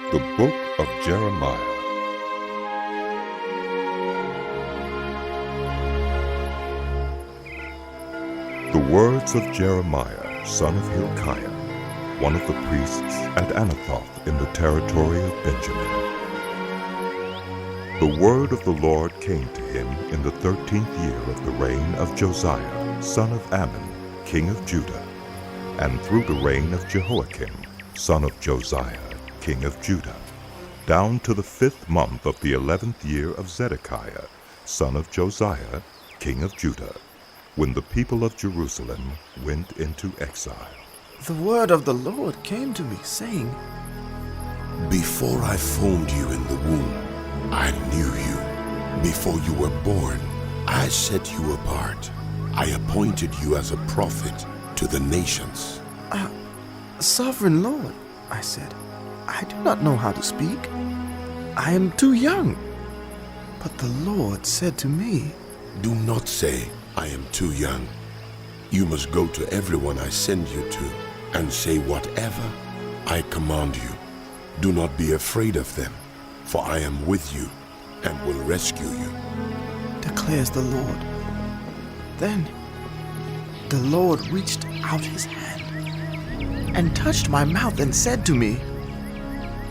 The Book of Jeremiah. The words of Jeremiah, son of Hilkiah, one of the priests at Anathoth in the territory of Benjamin. The word of the Lord came to him in the 13th year of the reign of Josiah, son of Ammon, king of Judah, and through the reign of Jehoiakim, son of Josiah, king of Judah, down to the 5th month of the 11th year of Zedekiah, son of Josiah, king of Judah, when the people of Jerusalem went into exile. The word of the Lord came to me, saying, Before I formed you in the womb, I knew you. Before you were born, I set you apart. I appointed you as a prophet to the nations. Sovereign Lord, I said, I do not know how to speak. I am too young. But the Lord said to me, Do not say, I am too young. You must go to everyone I send you to and say whatever I command you. Do not be afraid of them, for I am with you and will rescue you, declares the Lord. Then the Lord reached out his hand and touched my mouth and said to me,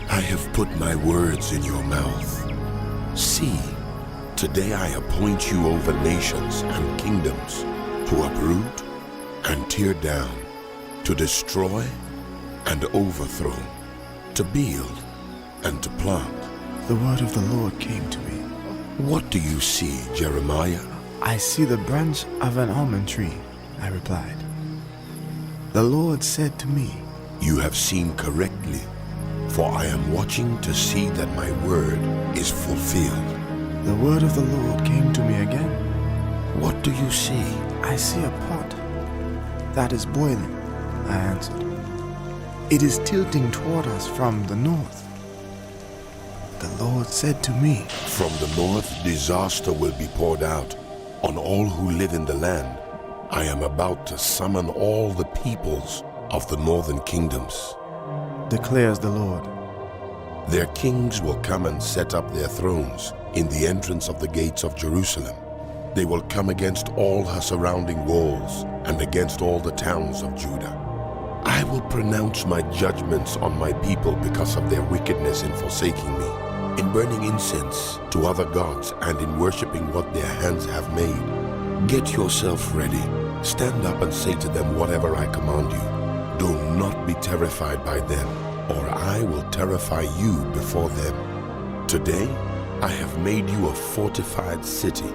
I have put my words in your mouth. See, today I appoint you over nations and kingdoms to uproot and tear down, to destroy and overthrow, to build and to plant. The word of the Lord came to me. What do you see, Jeremiah? I see the branch of an almond tree, I replied. The Lord said to me, You have seen correctly, for I am watching to see that my word is fulfilled. The word of the Lord came to me again. What do you see? I see a pot that is boiling, I answered. It is tilting toward us from the north. The Lord said to me, From the north disaster will be poured out on all who live in the land. I am about to summon all the peoples of the northern kingdoms, declares the Lord. Their kings will come and set up their thrones in the entrance of the gates of Jerusalem. They will come against all her surrounding walls and against all the towns of Judah. I will pronounce my judgments on my people because of their wickedness in forsaking me, in burning incense to other gods, and in worshiping what their hands have made. Get yourself ready. Stand up and say to them whatever I command you. Do not be terrified by them, or I will terrify you before them. Today, I have made you a fortified city,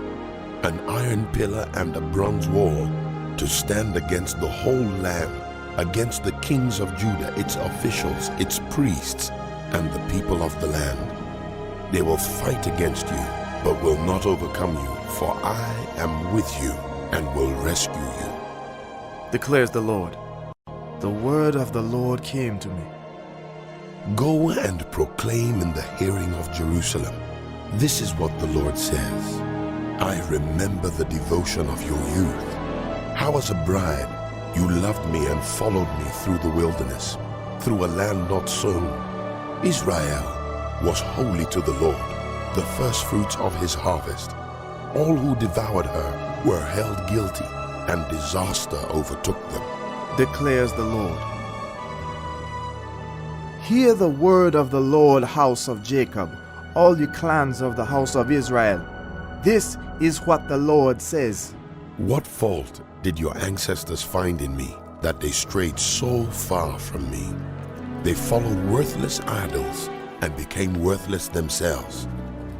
an iron pillar and a bronze wall, to stand against the whole land, against the kings of Judah, its officials, its priests, and the people of the land. They will fight against you, but will not overcome you, for I am with you and will rescue you, declares the Lord. The word of the Lord came to me. Go and proclaim in the hearing of Jerusalem. This is what the Lord says. I remember the devotion of your youth. How as a bride you loved me and followed me through the wilderness, through a land not sown. Israel was holy to the Lord, the firstfruits of his harvest. All who devoured her were held guilty, and disaster overtook them, declares the Lord. Hear the word of the Lord, house of Jacob, all you clans of the house of Israel. This is what the Lord says. What fault did your ancestors find in me, that they strayed so far from me? They followed worthless idols and became worthless themselves.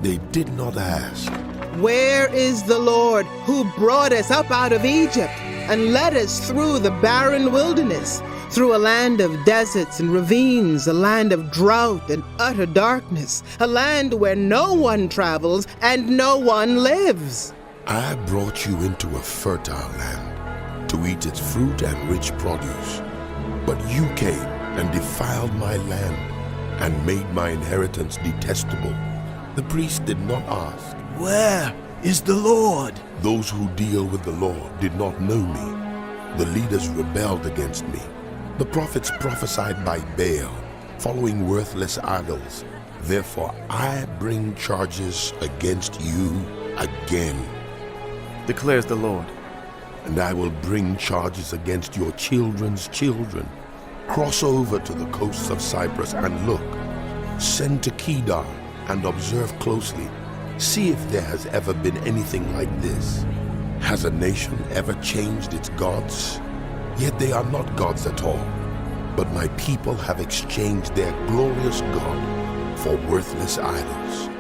They did not ask, Where is the Lord who brought us up out of Egypt and led us through the barren wilderness, through a land of deserts and ravines, a land of drought and utter darkness, a land where no one travels and no one lives? I brought you into a fertile land to eat its fruit and rich produce. But you came and defiled my land and made my inheritance detestable. The priests did not ask, Where is the Lord? Those who deal with the law did not know me. The leaders rebelled against me. The prophets prophesied by Baal, following worthless idols. Therefore I bring charges against you again. declares the Lord. And I will bring charges against your children's children. Cross over to the coasts of Cyprus and look. Send to Kedar and observe closely. See if there has ever been anything like this. Has a nation ever changed its gods? Yet they are not gods at all. But my people have exchanged their glorious God for worthless idols.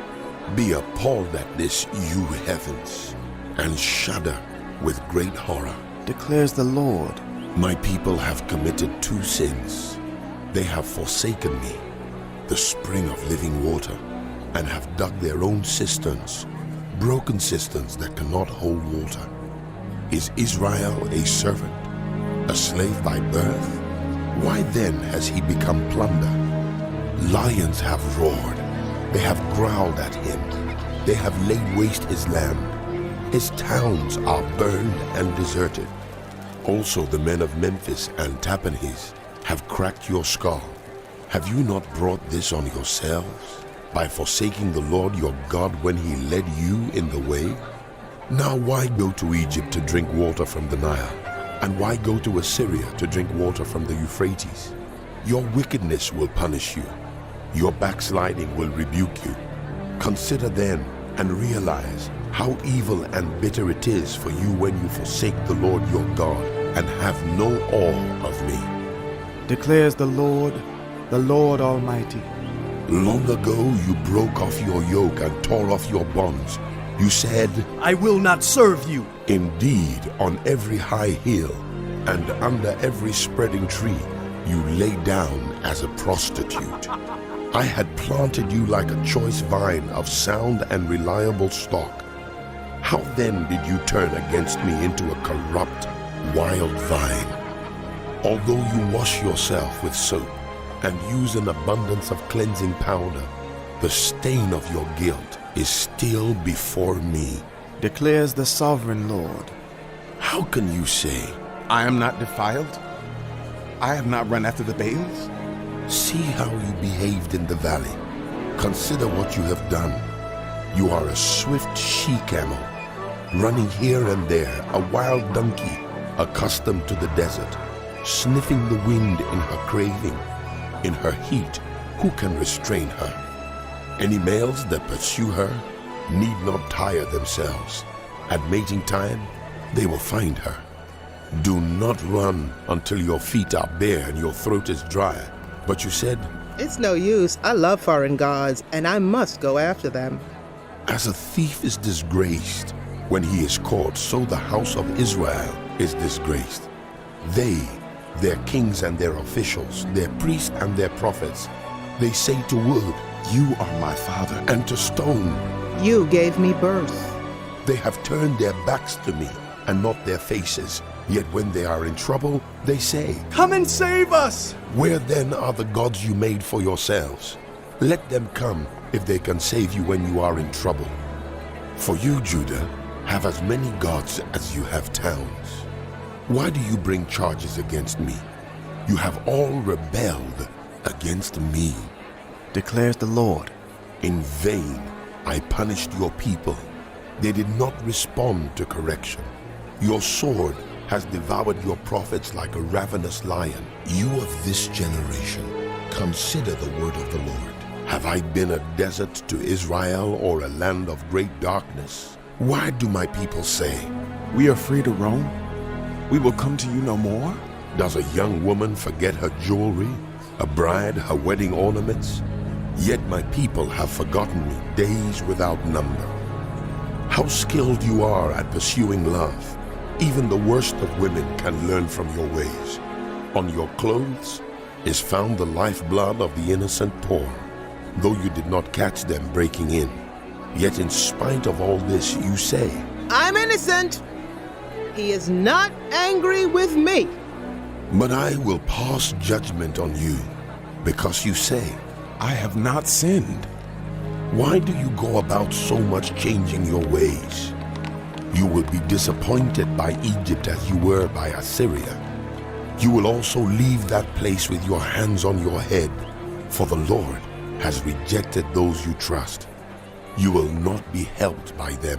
Be appalled at this, you heavens, and shudder with great horror, declares the Lord. My people have committed two sins. They have forsaken me, the spring of living water, and have dug their own cisterns, broken cisterns that cannot hold water. Is Israel a servant, a slave by birth? Why then has he become plunder? Lions have roared. They have growled at him. They have laid waste his land. His towns are burned and deserted. Also the men of Memphis and Tahpanhes have cracked your skull. Have you not brought this on yourselves by forsaking the Lord your God when he led you in the way? Now why go to Egypt to drink water from the Nile? And why go to Assyria to drink water from the Euphrates? Your wickedness will punish you. Your backsliding will rebuke you. Consider then and realize how evil and bitter it is for you when you forsake the Lord your God and have no awe of me, declares the Lord Almighty. Long ago you broke off your yoke and tore off your bonds. You said, I will not serve you. Indeed, on every high hill and under every spreading tree you lay down as a prostitute. I had planted you like a choice vine of sound and reliable stock. How then did you turn against me into a corrupt, wild vine? Although you wash yourself with soap and use an abundance of cleansing powder, the stain of your guilt is still before me, declares the sovereign Lord. How can you say, I am not defiled? I have not run after the Baals? see how you behaved in the valley. Consider what you have done. You are a swift she-camel, running here and there, a wild donkey, accustomed to the desert, sniffing the wind in her craving. In her heat, who can restrain her? Any males that pursue her need not tire themselves. At mating time, they will find her. Do not run until your feet are bare and your throat is dry. But you said, It's no use. I love foreign gods, and I must go after them. as a thief is disgraced when he is caught, so the house of Israel is disgraced. They, their kings and their officials, their priests and their prophets, they say to wood, you are my father, and to stone, You gave me birth. they have turned their backs to me and not their faces. Yet when they are in trouble, they say, Come and save us. where then are the gods you made for yourselves? Let them come if they can save you when you are in trouble. For you, Judah, have as many gods as you have towns. Why do you bring charges against me? You have all rebelled against me. Declares the Lord. In vain I punished your people. They did not respond to correction. Your sword has devoured your prophets like a ravenous lion. You of this generation, consider the word of the Lord. Have I been a desert to Israel or a land of great darkness? Why do my people say, We are free to roam. We will come to you no more. does a young woman forget her jewelry, a bride her wedding ornaments? Yet my people have forgotten me days without number. How skilled you are at pursuing love. Even the worst of women can learn from your ways. On your clothes is found the lifeblood of the innocent poor, though you did not catch them breaking in. Yet in spite of all this, you say, I'm innocent. He is not angry with me. but I will pass judgment on you, because you say, I have not sinned. why do you go about so much changing your ways? You will be disappointed by Egypt as you were by Assyria. You will also leave that place with your hands on your head, For the Lord has rejected those you trust. You will not be helped by them.